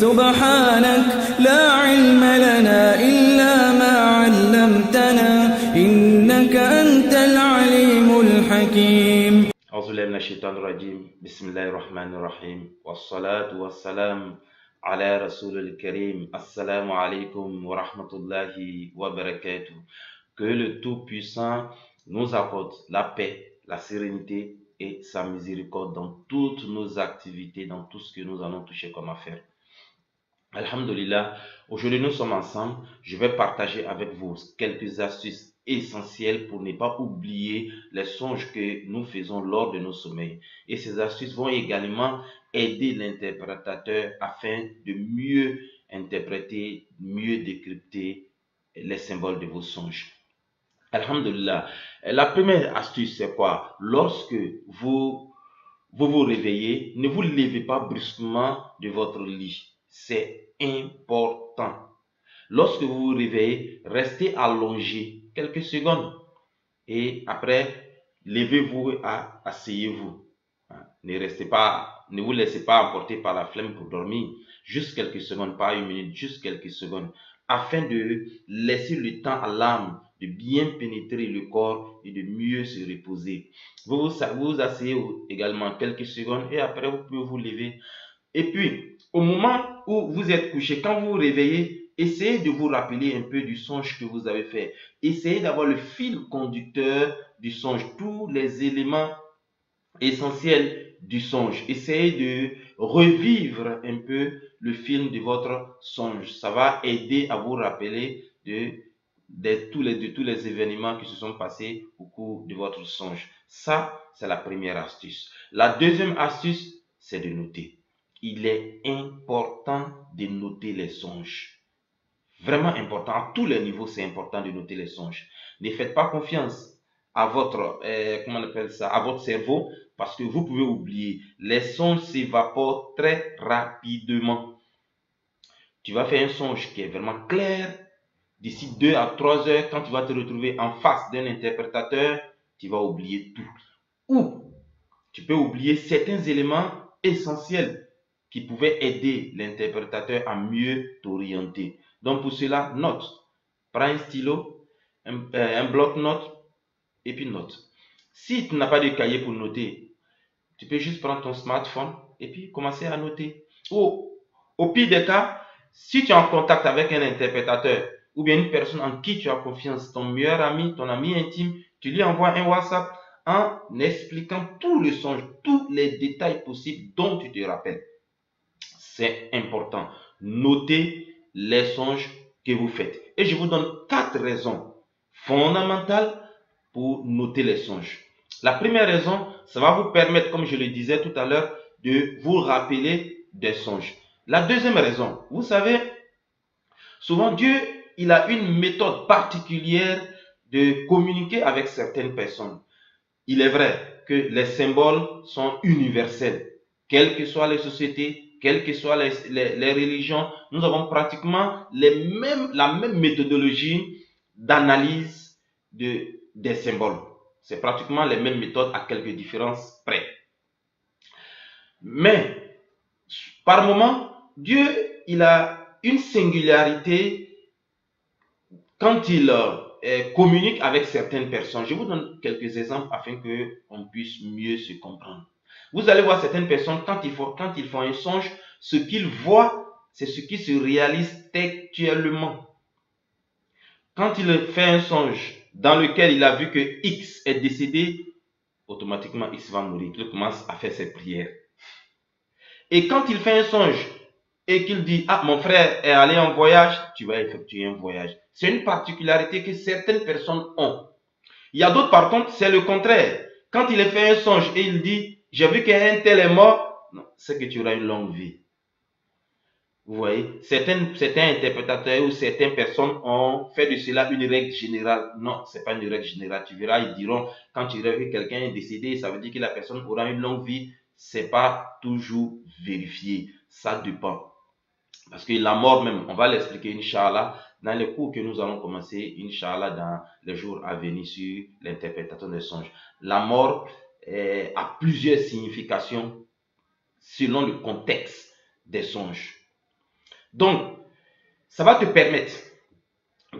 سبحانك لا علم لنا إلا ما علمتنا إنك أنت العليم الحكيم. أعوذ بالله من الشيطان الرجيم. بسم الله الرحمن الرحيم والصلاة والسلام على رسول الكريم. Assalamu alaikum wa rahmatullahi wa barakatuh. Que le Tout-Puissant nous apporte la paix, la sérénité et sa miséricorde dans toutes nos activités, dans tout ce que nous allons toucher comme affaire. Alhamdulillah, aujourd'hui nous sommes ensemble. Je vais partager avec vous quelques astuces essentielles pour ne pas oublier les songes que nous faisons lors de nos sommeils. Et ces astuces vont également aider l'interprétateur afin de mieux interpréter, mieux décrypter les symboles de vos songes. Alhamdulillah. La première astuce, c'est quoi? Lorsque vous vous réveillez, ne vous levez pas brusquement de votre lit. C'est important. Lorsque vous vous réveillez, restez allongé quelques secondes et après, levez-vous et asseyez-vous. Ne vous laissez pas emporter par la flemme pour dormir. Juste quelques secondes, pas une minute, juste quelques secondes, afin de laisser le temps à l'âme de bien pénétrer le corps et de mieux se reposer. Vous vous asseyez également quelques secondes et après, vous pouvez vous lever. Et puis, au moment où vous êtes couché, quand vous vous réveillez, essayez de vous rappeler un peu du songe que vous avez fait. Essayez d'avoir le fil conducteur du songe, tous les éléments essentiels du songe. Essayez de revivre un peu le film de votre songe. Ça va aider à vous rappeler de tous les événements qui se sont passés au cours de votre songe. Ça, c'est la première astuce. La deuxième astuce, c'est de noter. Il est important de noter les songes. Vraiment important. À tous les niveaux, c'est important de noter les songes. Ne faites pas confiance à votre, à votre cerveau parce que vous pouvez oublier. Les songes s'évaporent très rapidement. Tu vas faire un songe qui est vraiment clair. D'ici 2 à 3 heures, quand tu vas te retrouver en face d'un interprétateur, tu vas oublier tout. Ou tu peux oublier certains éléments essentiels qui pouvaient aider l'interprétateur à mieux t'orienter. Donc pour cela, note. Prends un stylo, un bloc-notes et puis note. Si tu n'as pas de cahier pour noter, tu peux juste prendre ton smartphone et puis commencer à noter. Ou au pire des cas, si tu es en contact avec un interprétateur ou bien une personne en qui tu as confiance, ton meilleur ami, ton ami intime, tu lui envoies un WhatsApp en expliquant tout le songe, tous les détails possibles dont tu te rappelles. C'est important. Notez les songes que vous faites. Et je vous donne 4 raisons fondamentales pour noter les songes. La première raison, ça va vous permettre, comme je le disais tout à l'heure, de vous rappeler des songes. La deuxième raison, vous savez, souvent Dieu, il a une méthode particulière de communiquer avec certaines personnes. Il est vrai que les symboles sont universels. Quelles que soient les sociétés, quelles que soient les religions, nous avons pratiquement la même méthodologie d'analyse des symboles. C'est pratiquement les mêmes méthodes à quelques différences près. Mais, par moment, Dieu, il a une singularité quand il communique avec certaines personnes. Je vous donne quelques exemples afin qu'on puisse mieux se comprendre. Vous allez voir certaines personnes, quand ils font un songe, ce qu'ils voient, c'est ce qui se réalise textuellement. Quand il fait un songe dans lequel il a vu que X est décédé, automatiquement X va mourir. Il commence à faire ses prières. Et quand il fait un songe et qu'il dit, ah, mon frère est allé en voyage, tu vas effectuer un voyage. C'est une particularité que certaines personnes ont. Il y a d'autres, par contre, c'est le contraire. Quand il fait un songe et il dit, j'ai vu qu'un tel est mort, non, c'est que tu auras une longue vie. Vous voyez, certains interprétateurs ou certaines personnes ont fait de cela une règle générale. Non, ce n'est pas une règle générale. Tu verras, ils diront, quand tu verras que quelqu'un est décédé, ça veut dire que la personne aura une longue vie. Ce n'est pas toujours vérifié. Ça dépend. Parce que la mort même, on va l'expliquer, Inch'Allah, dans les cours que nous allons commencer, Inch'Allah, dans les jours à venir sur l'interprétation des songes. La mort a plusieurs significations selon le contexte des songes. Donc, ça va te permettre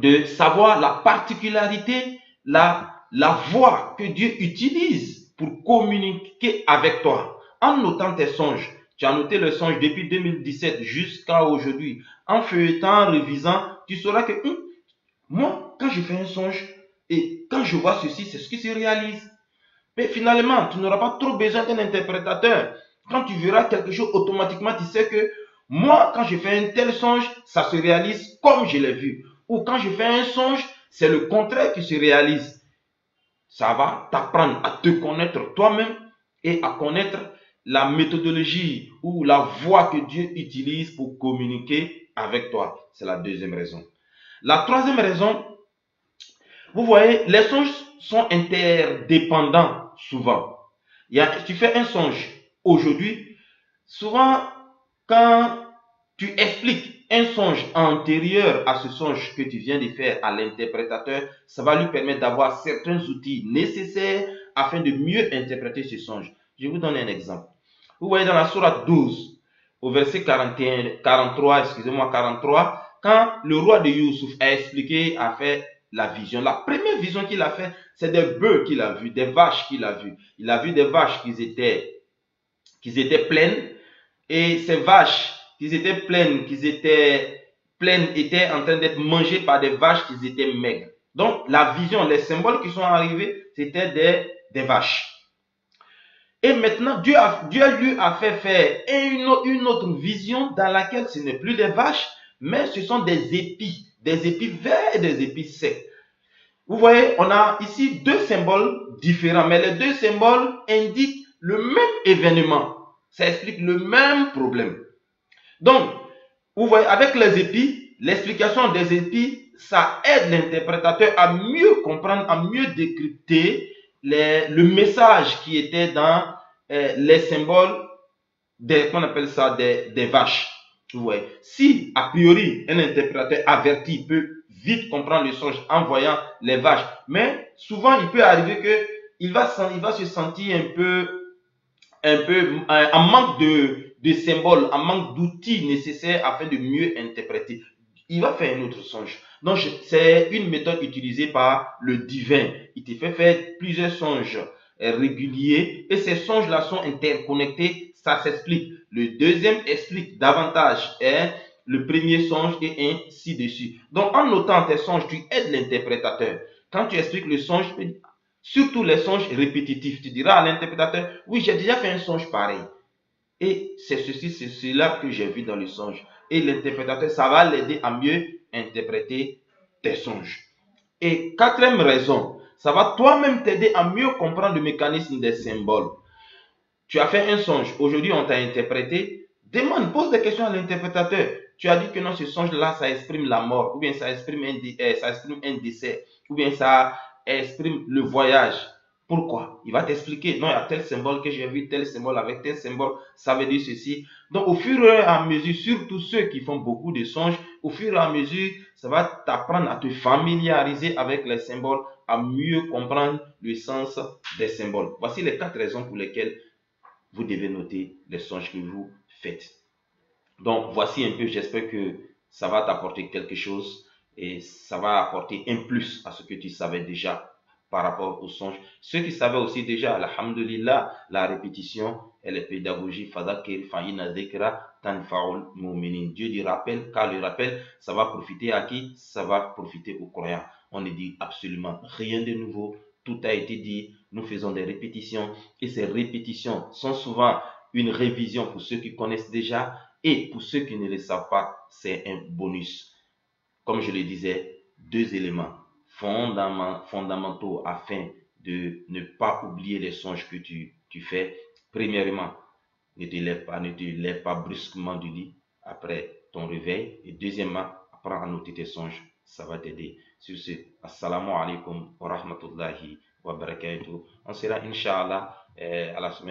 de savoir la particularité, la voie que Dieu utilise pour communiquer avec toi. En notant tes songes, tu as noté le songe depuis 2017 jusqu'à aujourd'hui. En feuilletant, en révisant, tu sauras que moi, quand je fais un songe et quand je vois ceci, c'est ce qui se réalise. Mais finalement, tu n'auras pas trop besoin d'un interprétateur. Quand tu verras quelque chose, automatiquement, tu sais que moi, quand je fais un tel songe, ça se réalise comme je l'ai vu. Ou quand je fais un songe, c'est le contraire qui se réalise. Ça va t'apprendre à te connaître toi-même et à connaître la méthodologie ou la voie que Dieu utilise pour communiquer avec toi. C'est la deuxième raison. La troisième raison, vous voyez, les songes sont interdépendants souvent. Tu fais un songe aujourd'hui, souvent quand tu expliques un songe antérieur à ce songe que tu viens de faire à l'interprétateur, ça va lui permettre d'avoir certains outils nécessaires afin de mieux interpréter ce songe. Je vais vous donner un exemple. Vous voyez dans la sourate 12, au verset 43, quand le roi de Youssouf a expliqué, a fait la vision. La première vision qu'il a fait, c'est des bœufs qu'il a vus, des vaches qu'il a vues. Il a vu des vaches qui étaient pleines, et ces vaches qui étaient pleines, étaient en train d'être mangées par des vaches qui étaient maigres. Donc la vision, les symboles qui sont arrivés, c'était des vaches. Et maintenant, Dieu lui a fait faire une autre vision dans laquelle ce n'est plus des vaches, mais ce sont des épis verts et des épis secs. Vous voyez, on a ici deux symboles différents, mais les deux symboles indiquent le même événement. Ça explique le même problème. Donc, vous voyez, avec les épis, l'explication des épis, ça aide l'interprétateur à mieux comprendre, à mieux décrypter le message qui était dans les symboles qu'on appelle ça des vaches. Vous voyez, si a priori un interprétateur averti peut vite comprendre le songe en voyant les vaches, mais souvent il peut arriver que il va se sentir un peu en manque de symboles, en manque d'outils nécessaires afin de mieux interpréter. Il va faire un autre songe. Donc, c'est une méthode utilisée par le divin. Il te fait faire plusieurs songes réguliers et ces songes-là sont interconnectés. Ça s'explique. Le deuxième explique davantage le premier songe et ainsi de suite. Donc, en notant tes songes, tu aides l'interprétateur. Quand tu expliques le songe, surtout les songes répétitifs, tu diras à l'interprétateur, oui, j'ai déjà fait un songe pareil. Et c'est ceci, c'est cela que j'ai vu dans le songe. Et l'interprétateur, ça va l'aider à mieux interpréter tes songes. Et quatrième raison, ça va toi-même t'aider à mieux comprendre le mécanisme des symboles. Tu as fait un songe, aujourd'hui on t'a interprété, pose des questions à l'interprétateur. Tu as dit que non, ce songe-là, ça exprime la mort, ou bien ça exprime un décès, ou bien ça exprime le voyage. Pourquoi? Il va t'expliquer. Non, il y a tel symbole que j'ai vu, tel symbole avec tel symbole, ça veut dire ceci. Donc, au fur et à mesure, surtout ceux qui font beaucoup de songes, au fur et à mesure, ça va t'apprendre à te familiariser avec les symboles, à mieux comprendre le sens des symboles. Voici les 4 raisons pour lesquelles vous devez noter les songes que vous faites. Donc, voici un peu, j'espère que ça va t'apporter quelque chose et ça va apporter un plus à ce que tu savais déjà par rapport aux songes. Ceux qui savaient aussi déjà, alhamdulillah, la répétition et les pédagogies, fadakir fa'ina dhikra tanfa'ul mu'minin. Dieu dit rappel, car le rappel, ça va profiter à qui? Ça va profiter aux croyants. On ne dit absolument rien de nouveau. Tout a été dit. Nous faisons des répétitions et ces répétitions sont souvent une révision pour ceux qui connaissent déjà et pour ceux qui ne le savent pas, c'est un bonus. Comme je le disais, 2 éléments fondamentaux afin de ne pas oublier les songes que tu fais. Premièrement, ne te lève pas brusquement du lit après ton réveil. Et deuxièmement, apprends à noter tes songes. Ça va t'aider. Sur ce, assalamu alaikum wa rahmatullahi wa barakatuh. On sera, Inch'Allah, à la semaine.